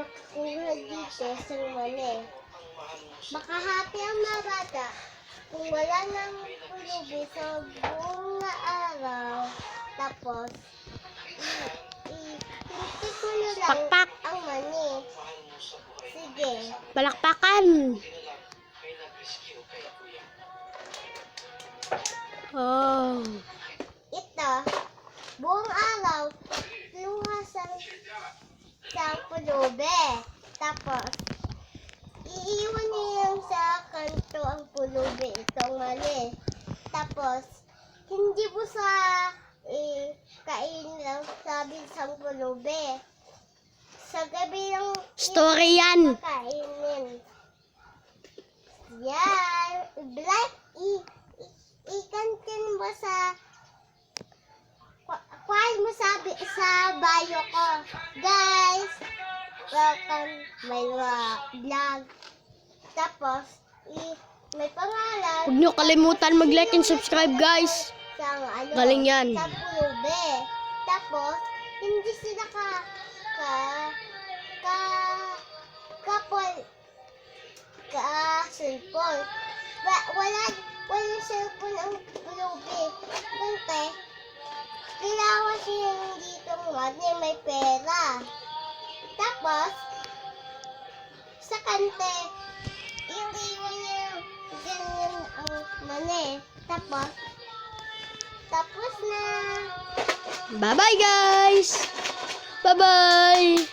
makakuha dito sa mali. Makahati ang mga bata kung wala nang pulubi sa buong araw. Tapos, tintik mo na lang Pakpak. ang mani. Sige. Palakpakan. Oh. Ito, buong araw, luha sa pulubi. Tapos, iiwan niyo sa kanto ang pulubi. Itong mali. Tapos, hindi po sa kain lang sabi sa pulubi. Sa gabi lang Story yan. kainin. Yan. Black ikantin mo sa kuhaan mo sa bio ko. Guys, welcome my vlog. Tapos, may pangalan. Huwag niyo kalimutan mag-like and subscribe, guys. Galing yan. Sa pulubi. Tapos, hindi sila cellphone. Wala cellphone ang pulubi. Kante, kailangan siya dito may pera. Tapos, sa kante, iiwan niya ganyan ang mani. Tapos na. Bye-bye, guys. Bye-bye.